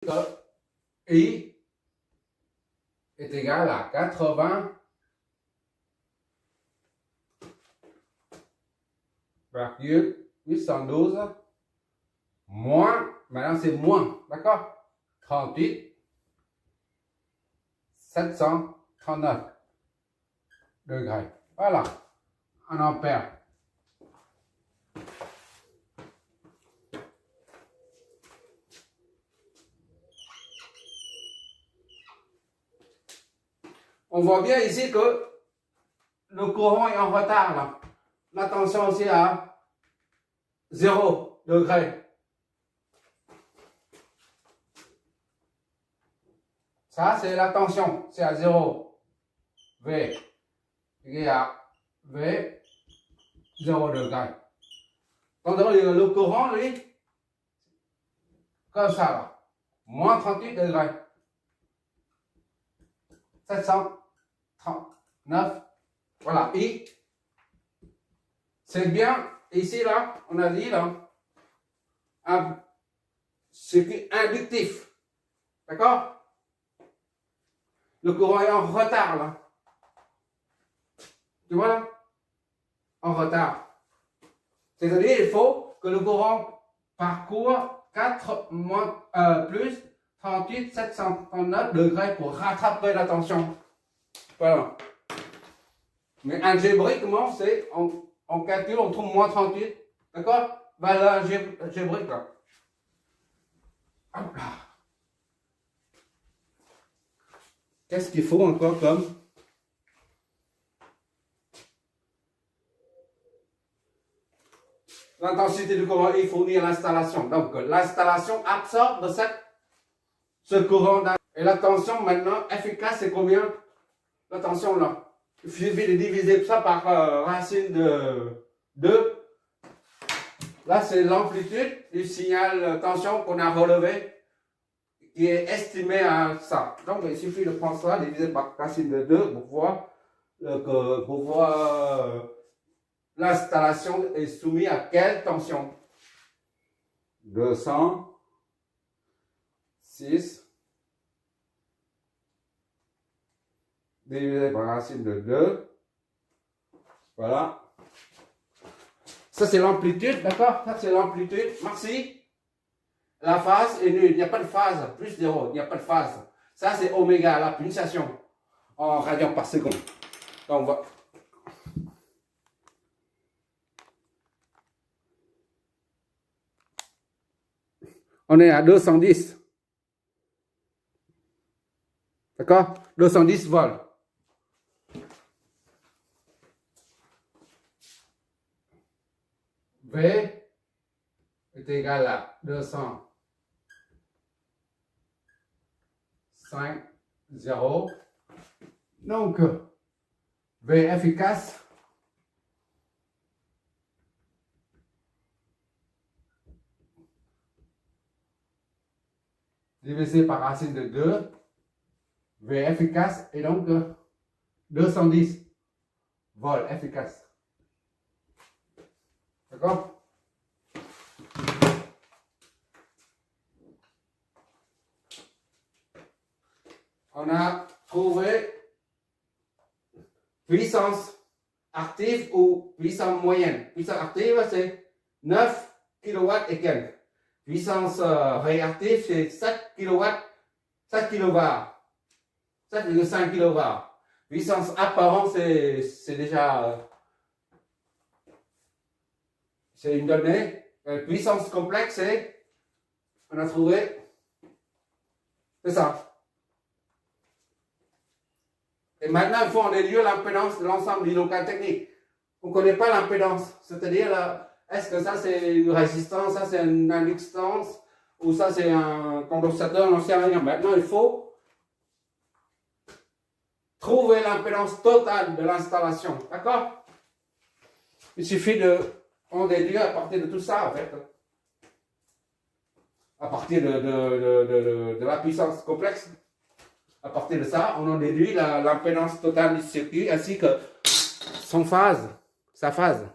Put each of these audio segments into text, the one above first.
que I est égal à 80,812 moins, maintenant c'est moins, d'accord? 38,739 degrés. Voilà, en ampères. On voit bien ici que le courant est en retard là. La tension aussi à 0 degré. Ça, c'est la tension, c'est à 0. V égale à V, 0 degré. Tandis que le courant, lui, comme ça là, moins 38 degrés. 739. Voilà, I. C'est bien, ici là, on a dit là, un circuit inductif. D'accord? Le courant est en retard là. Tu vois là? En retard. C'est-à-dire il faut que le courant parcourt 4 plus 38 739 degrés pour rattraper la tension. Voilà. Mais algébriquement, c'est on calcule, on trouve moins 38. D'accord? Valeur algébrique là. Hop là. Qu'est-ce qu'il faut encore comme l'intensité du courant est fournie à l'installation. Donc l'installation absorbe ce courant. Et la tension maintenant efficace, c'est combien? La tension là. Il suffit de diviser ça par racine de 2. Là, c'est l'amplitude du signal tension qu'on a relevé, qui est estimé à ça. Donc, il suffit de prendre ça, diviser par racine de 2 pour voir l'installation est soumise à quelle tension? 206 divisé par racine de 2. Voilà. Ça, c'est l'amplitude, d'accord? Ça, c'est l'amplitude. Merci. La phase est nulle. Il n'y a pas de phase. Plus 0. Il n'y a pas de phase. Ça, c'est oméga, la pulsation en radians par seconde. Donc, voilà. On est à 210. D'accord? 210 volts. V est égal à 205, 0. Donc, V efficace. Divisé par racine de 2. V efficace et donc 210 volts efficace. D'accord? On a trouvé puissance active ou puissance moyenne. Puissance active, c'est 9 kW et quelques. Puissance réactive, c'est 7 kW, 7 kW, 7,5 kW. Puissance apparente, c'est déjà c'est une donnée. Puissance complexe, c'est, on a trouvé, c'est ça. Et maintenant, il faut en déduire l'impédance de l'ensemble du local technique. On ne connaît pas l'impédance, c'est-à-dire, est-ce que ça c'est une résistance, ça c'est une inductance, ou ça c'est un condensateur, on n'en sait rien. Maintenant, il faut trouver l'impédance totale de l'installation, d'accord? Il suffit on déduire à partir de tout ça, en fait. À partir de la puissance complexe. À partir de ça, on en déduit l'impédance totale du circuit ainsi que sa phase.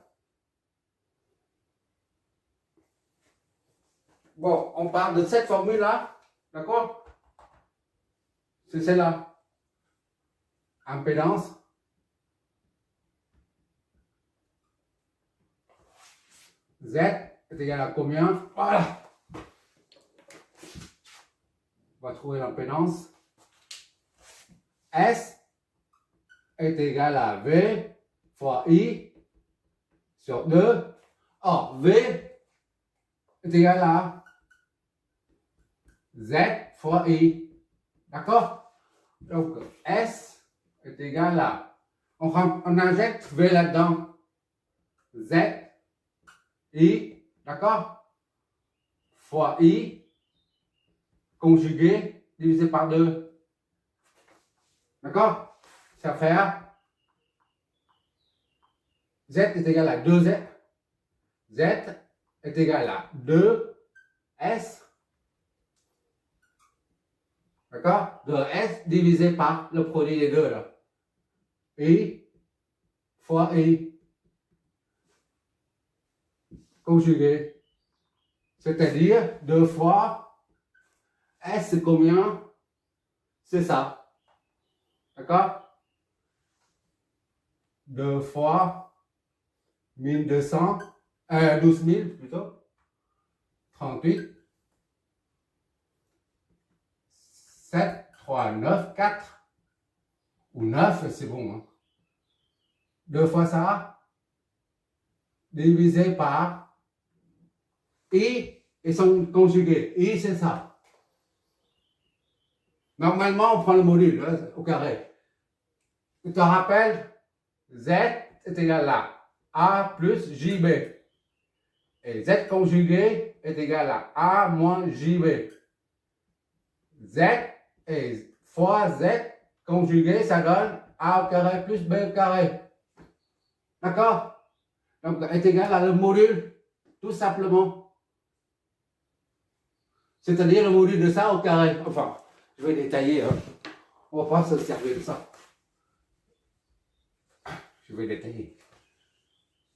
Bon, on parle de cette formule-là, D'accord? C'est celle-là. Impédance. Z est égal à combien? Voilà. On va trouver l'impédance. S est égal à V fois I sur 2. Or, V est égal à Z fois I. D'accord? Donc, S est égal à... On injecte V là-dedans. Z, I, d'accord? Fois I, conjugué, divisé par 2. D'accord? Ça va faire Z est égal à 2Z. Z est égal à 2S. D'accord? 2S divisé par le produit des deux là. I fois I. Conjugué. C'est-à-dire 2 fois S c'est combien? C'est ça. D'accord? 2 fois 1200, 12 000 plutôt, 38, 7, 3, 9, 4, ou 9, c'est bon. Hein. 2 fois ça, divisé par I et son conjugué. I, c'est ça. Normalement, on prend le module hein, au carré. Tu te rappelles, Z est égal à A plus JB. Et Z conjugué est égal à A moins JB. Z et fois Z conjugué, ça donne A au carré plus B au carré. D'accord? Donc, est égal à le module, tout simplement. C'est-à-dire le module de ça au carré. Enfin, je vais détailler. Hein. On va pas se servir de ça. Je vais détailler.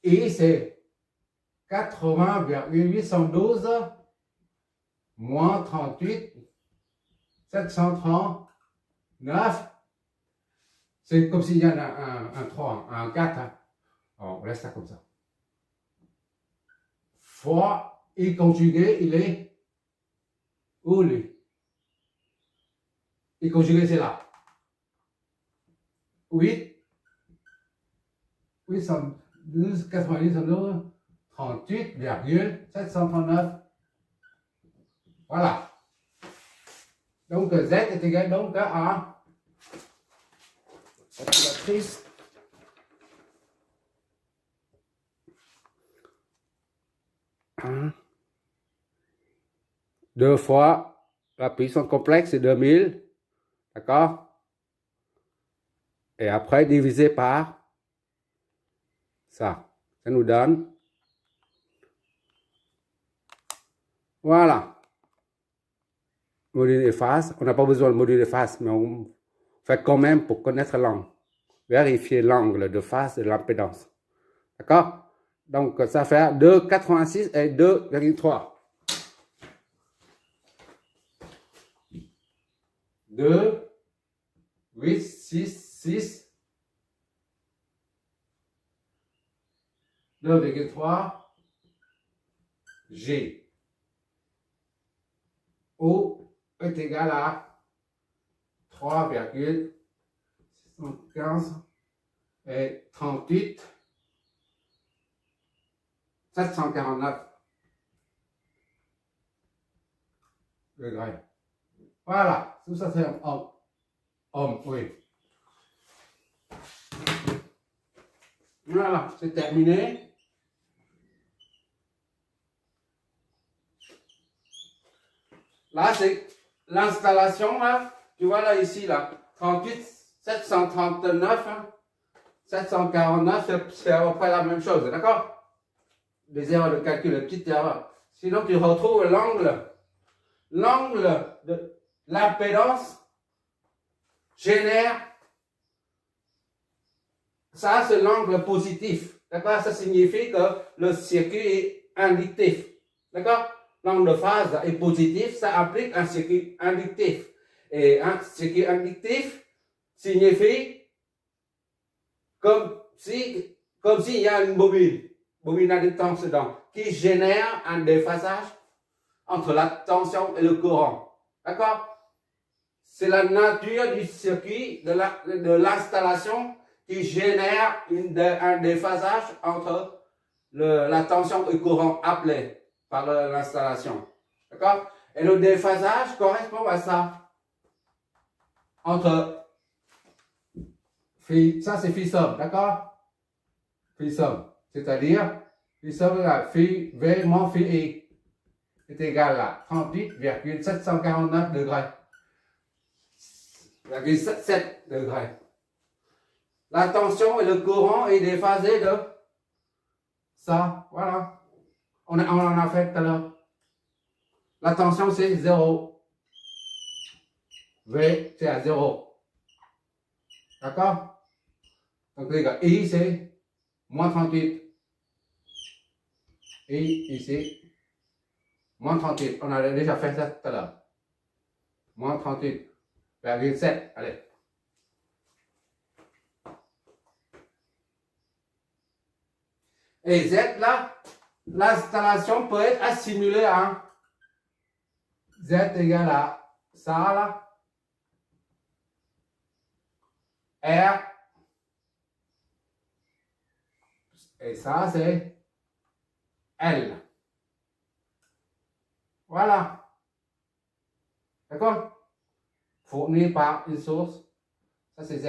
Et c'est 80,812 moins 38, 739. C'est comme s'il y a un 3, un 4. Hein. On laisse ça comme ça. Fois I conjugué, il est où lui? I conjugué, c'est là. 8, 812, 90, 38,739. Voilà. Donc Z est égal donc à la calculatrice. Deux fois la puissance complexe, c'est 2000. D'accord? Et après, divisé par ça. Ça nous donne. Voilà. Module de phase. On n'a pas besoin de module de phase, mais on fait quand même pour connaître l'angle. Vérifier l'angle de phase de l'impédance. D'accord? Donc, ça fait 2,86 et 2,3. 2, 8, 6, 6, 2,3, G. O est égal à 3,615 et 38, 749 degrés. Voilà, tout ça c'est un homme, oui. Voilà, c'est terminé. Là, c'est l'installation, là. Tu vois là, ici, là. 38, 739, hein, 749, c'est à peu près la même chose, d'accord? Des erreurs de calcul, des petites erreurs. Sinon, tu retrouves l'angle. L'angle de l'impédance génère, ça c'est l'angle positif, d'accord? Ça signifie que le circuit est inductif, d'accord? l'angle de phase est positif, ça implique un circuit inductif. Et un circuit inductif signifie comme s'il y a une bobine inductance dedans, qui génère un déphasage entre la tension et le courant. D'accord? C'est la nature du circuit, de l'installation qui génère un déphasage entre la tension et le courant appelé par l'installation. D'accord? Et le déphasage correspond à ça. Entre phi, ça c'est phi somme, d'accord? Phi somme, c'est-à-dire phi somme égale phi V moins phi I est égal à 38,749 degrés. 7 degrés. La tension et le courant est déphasé de ça, voilà. On en a fait tout à l'heure. La tension c'est 0. V c'est à 0. D'accord? Donc les gars, I c'est moins 38. I ici, moins 38. On a déjà fait ça tout à l'heure. Moins 38,7. Allez. Et Z là, l'installation peut être assimilée à Z égale à ça là. R. Et ça c'est L. Voilà. D'accord? Fourni par une source. Ça c'est Z.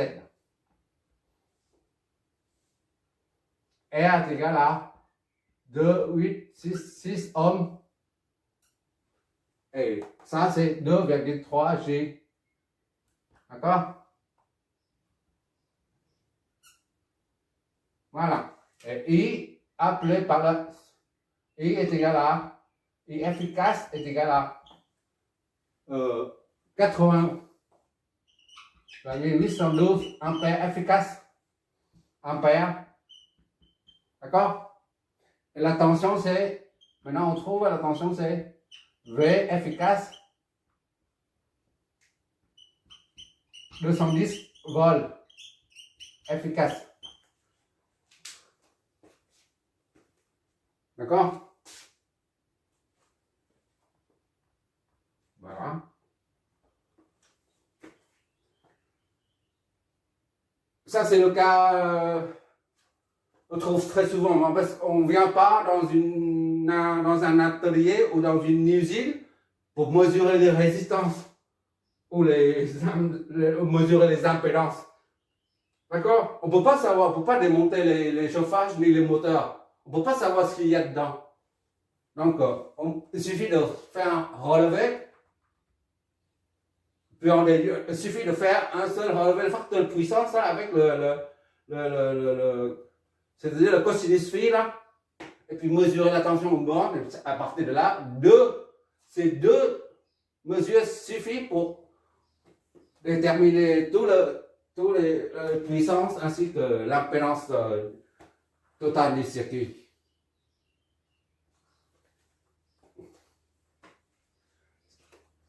R est égal à 2,866 ohms. Et ça, c'est 2,3 G. D'accord? Voilà. Et I appelé par la I est égal à I efficace est égal à 80,812 ampères efficace. Ampères. D'accord? Et la tension c'est, maintenant on trouve la tension c'est V efficace 210 volts efficace. D'accord? Voilà. Ça c'est le cas on trouve très souvent, parce qu'on ne vient pas dans un atelier ou dans une usine pour mesurer les résistances ou mesurer les impédances. D'accord? On ne peut pas savoir, on ne peut pas démonter les chauffages ni les moteurs. On ne peut pas savoir ce qu'il y a dedans. Donc, il suffit de faire un relevé. Puis il suffit de faire un seul relevé, le facteur de puissance là, avec c'est-à-dire le cosinus phi là, et puis mesurer la tension au borne, et à partir de là, ces deux mesures suffisent pour déterminer toutes les puissances ainsi que l'impédance totale du circuit.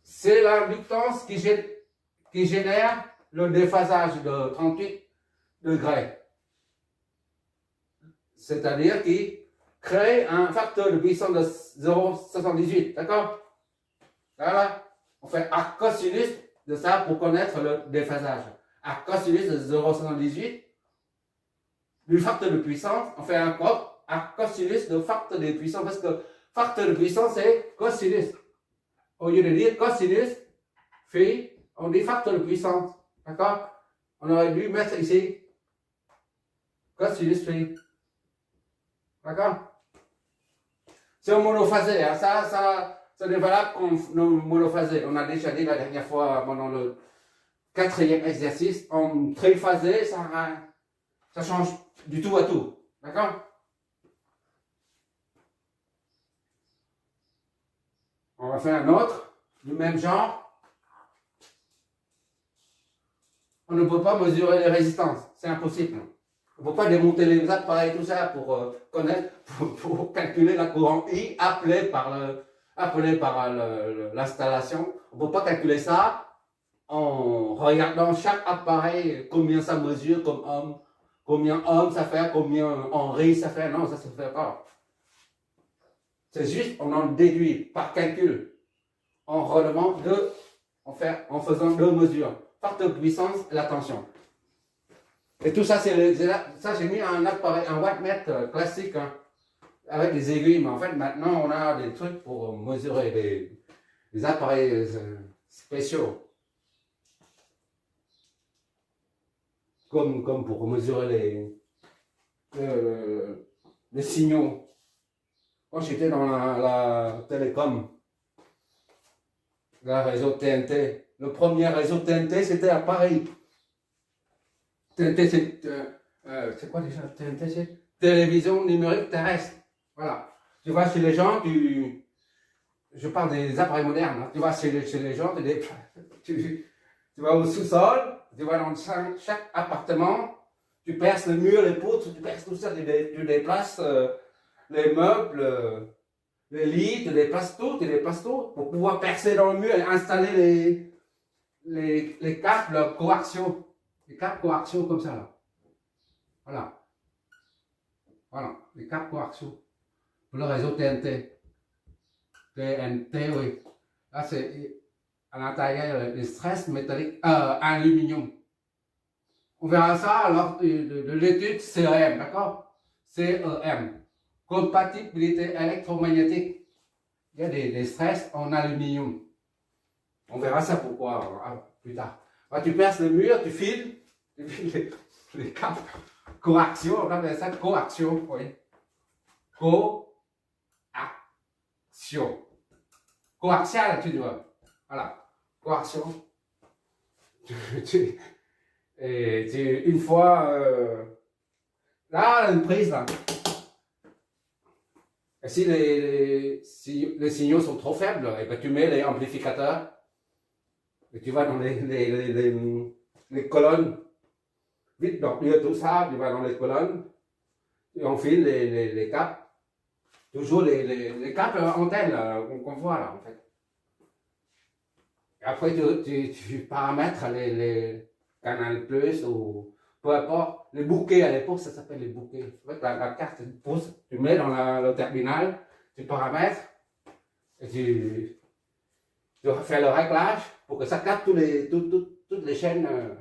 C'est l'inductance qui génère le déphasage de 38 degrés. C'est-à-dire qui crée un facteur de puissance de 0,78. D'accord? Voilà. On fait arc cosinus de ça pour connaître le déphasage. Arc cosinus de 0,78 du facteur de puissance. On fait un arc cosinus de facteur de puissance parce que facteur de puissance c'est cosinus. Au lieu de dire cosinus phi, on dit facteur de puissance. D'accord? On aurait dû mettre ici cosinus phi. D'accord? C'est un monophasé, hein. Ça n'est valable qu'en monophasé. On a déjà dit la dernière fois pendant le 4e exercice, en triphasé, ça change du tout à tout. D'accord? On va faire un autre, du même genre. On ne peut pas mesurer les résistances, c'est impossible. On ne peut pas démonter les appareils, tout ça, pour connaître, pour calculer la courant I appelé par appelé par l'installation. On ne peut pas calculer ça en regardant chaque appareil, combien ça mesure comme homme, combien homme ça fait, combien Henri ça fait. Non, ça ne se fait pas. C'est juste, on en déduit par calcul, en relevant en faisant deux mesures, facteur puissance et la tension. Et tout ça, ça j'ai mis un appareil, un wattmètre classique, hein, avec des aiguilles, mais en fait maintenant on a des trucs pour mesurer des appareils spéciaux. Comme pour mesurer les signaux. Quand j'étais dans la télécom, le réseau TNT, le premier réseau TNT c'était à Paris. TNT c'est quoi déjà TNT? C'est télévision numérique terrestre. Voilà. Tu vois chez les gens, je parle des appareils modernes, hein. Tu vois chez les gens, tu vas au sous-sol, tu vas dans chaque appartement, tu perces le mur, les poutres, tu perces tout ça, tu déplaces les meubles, les lits, tu déplaces tout pour pouvoir percer dans le mur et installer les câbles coaxiaux. Les câbles coaxiaux comme ça là. Voilà. Voilà, les câbles coaxiaux. Pour le réseau TNT. TNT, oui. Là, c'est à l'intérieur des stress métalliques, aluminium. On verra ça lors de l'étude CEM, d'accord? CEM. Compatibilité électromagnétique. Il y a des stress en aluminium. On verra ça pourquoi plus tard. Bah, tu perces le mur, tu files les câbles. Coaxiaux, on appelle ça coaxiaux, oui. Coaxiaux. Coaxial, tu vois. Voilà. Coaxiaux. Une fois, là, une prise, là. Et si les signaux sont trop faibles, et ben tu mets les amplificateurs, et tu vas dans les colonnes, vite, donc tout ça, tu vas dans les colonnes, et on file les câbles, toujours les câbles antennes qu'on voit là, en fait. Et après, tu paramètres les Canal Plus ou peu importe, les bouquets à l'époque, ça s'appelle les bouquets. En fait, la carte, tu mets dans le terminal, tu paramètres, et tu fais le réglage pour que ça capte toutes les chaînes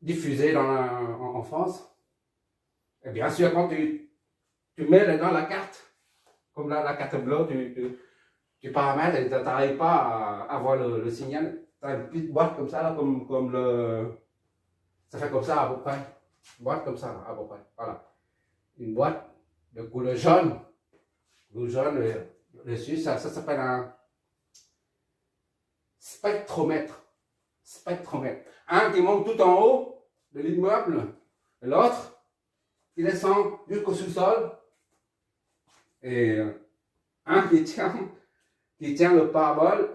diffusées en France. Et bien sûr, quand tu mets dans la carte, comme la carte bleue, tu paramètres et tu n'arrives pas à avoir le signal. Tu as une petite boîte comme ça, là, comme le. Ça fait comme ça à peu près. Une boîte comme ça, à peu près. Voilà. Une boîte de couleur jaune. Le jaune, dessus, ça s'appelle un spectromètre. Spectromètre. Un qui monte tout en haut de l'immeuble, et l'autre qui descend jusqu'au sous-sol. Et un qui tient le parabole,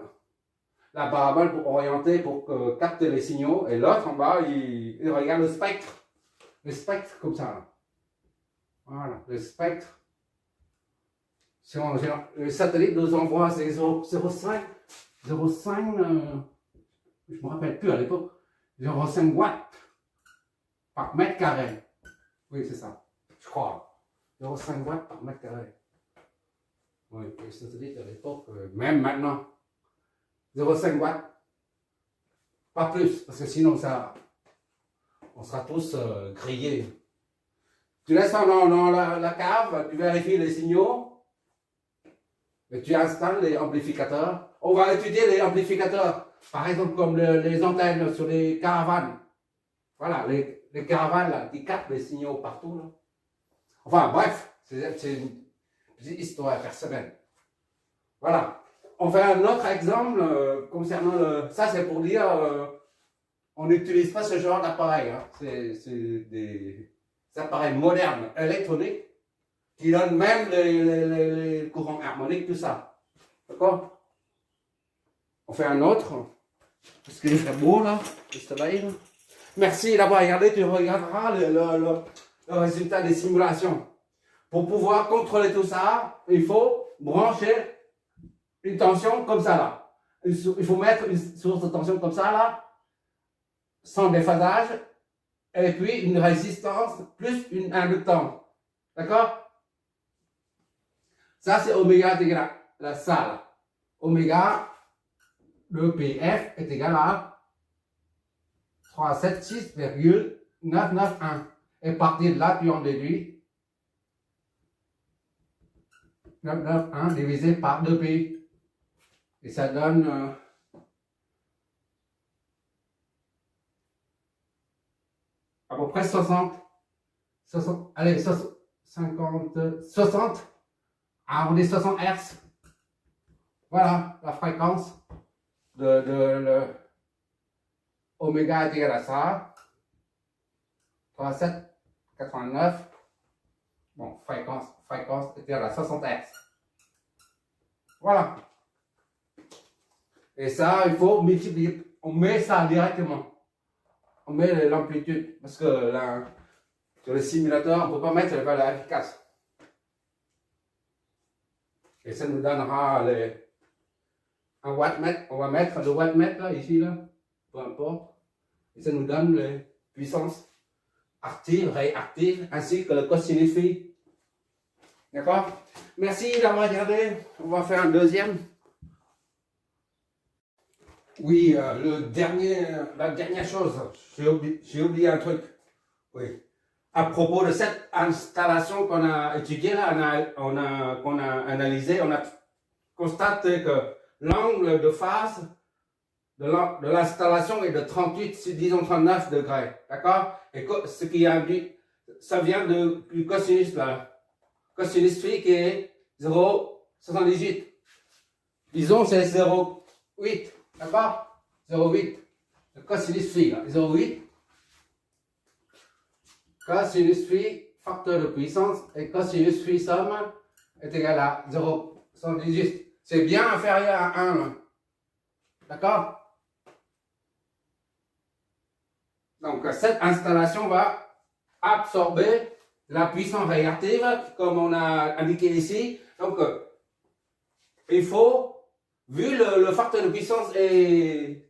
la parabole pour orienter, pour capter les signaux, et l'autre en bas, il regarde le spectre comme ça. Là. Voilà, le spectre. Si le satellite nous envoie, c'est 0,5, je me rappelle plus à l'époque, 0,5 watts par mètre carré. Oui, c'est ça, je crois. 0,5 watts par mètre carré. Oui, le satellite à l'époque, même maintenant, 0,5 watts. Pas plus, parce que sinon on sera tous grillés. Tu laisses dans la cave, tu vérifies les signaux, et tu installes les amplificateurs. On va étudier les amplificateurs, par exemple comme les antennes sur les caravanes. Voilà, les caravanes là, qui captent les signaux partout. Là. Enfin bref, c'est une petite histoire personnelle. Voilà. On fait un autre exemple concernant ça, c'est pour dire on n'utilise pas ce genre d'appareil. Hein. C'est des appareils modernes, électroniques, qui donnent même les courants harmoniques, tout ça. D'accord? On fait un autre. Parce qu'il fait beau là, le soleil. Là. Merci d'avoir regardé. Tu regarderas le résultat des simulations. Pour pouvoir contrôler tout ça, il faut brancher une tension comme ça là. Il faut mettre une source de tension comme ça là, sans déphasage, et puis une résistance plus une inductance. D'accord? Ça c'est oméga intégral, là, ça là. Oméga de PF est égal à 376,991. Et à partir de là, tu en déduis 991 divisé par 2pi. Et ça donne à peu près 60, allez, 60, arrondi 60 Hz. Voilà la fréquence de le oméga est égal à ça. 3789. Bon, fréquence est égale à 60 Hz. Voilà. Et ça, il faut multiplier. On met ça directement. On met l'amplitude. Parce que là, sur le simulateur, on ne peut pas mettre les valeurs efficaces. Et ça nous donnera un wattmètre. On va mettre le wattmètre là, ici, là. Peu importe. Et ça nous donne les puissances actives, réactives, ainsi que le cosinus phi. D'accord? Merci d'avoir regardé. On va faire un deuxième. Oui, la dernière chose, j'ai oublié un truc. Oui. À propos de cette installation qu'on a étudiée, là, qu'on a analysé, on a constaté que l'angle de phase de l'installation est de 38, disons 39 degrés. D'accord? Et ce qui induit, ça vient du cosinus là. Cosinus phi qui est 0,78. Disons c'est 0,8. D'accord? 0,8. Le cosinus phi, 0,8. Cosinus phi, facteur de puissance, et cosinus phi somme est égal à 0,78. C'est bien inférieur à 1. D'accord? Donc, cette installation va absorber la puissance réactive, comme on a indiqué ici. Donc, il faut, vu le facteur de puissance est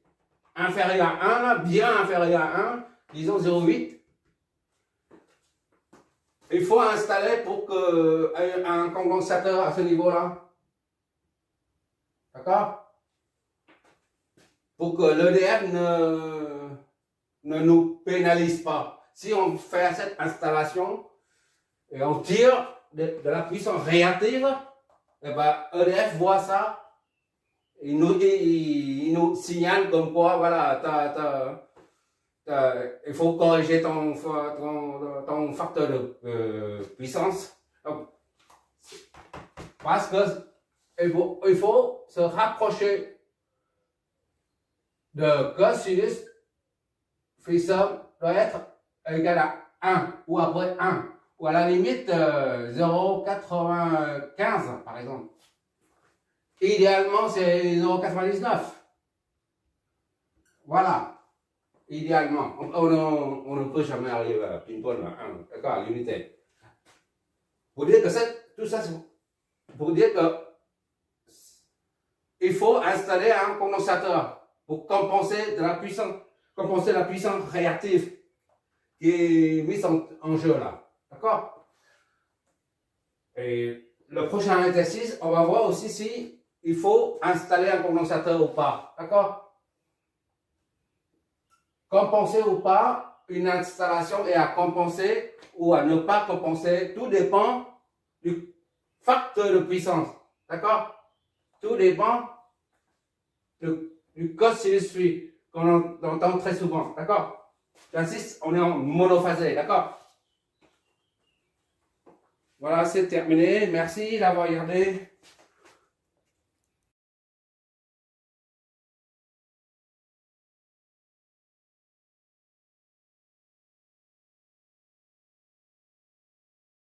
inférieur à 1, bien inférieur à 1, disons 0,8, il faut installer pour que un condensateur à ce niveau-là. D'accord? Pour que l'EDF ne nous pénalise pas. Si on fait cette installation et on tire de la puissance réactive, et ben EDF voit ça, il nous signale comme quoi, voilà, il faut corriger ton facteur de puissance. Donc, parce que il faut se rapprocher de cosinus phi somme doit être égal à 1 ou après 1 ou à la limite 0,95 par exemple. Idéalement c'est 0,99. Voilà. Idéalement. On ne peut jamais arriver à pinpoint à 1. D'accord, à l'unité. Pour dire que tout ça, c'est pour dire que il faut installer un condensateur pour compenser la puissance réactive qui est mise en jeu là. D'accord? Et le prochain exercice, on va voir aussi si il faut installer un condensateur ou pas. D'accord? Compenser ou pas, une installation est à compenser ou à ne pas compenser. Tout dépend du facteur de puissance. D'accord? Tout dépend du cosinus phi qu'on entend très souvent. D'accord? J'insiste, on est en monophasé. D'accord? Voilà, c'est terminé. Merci d'avoir regardé.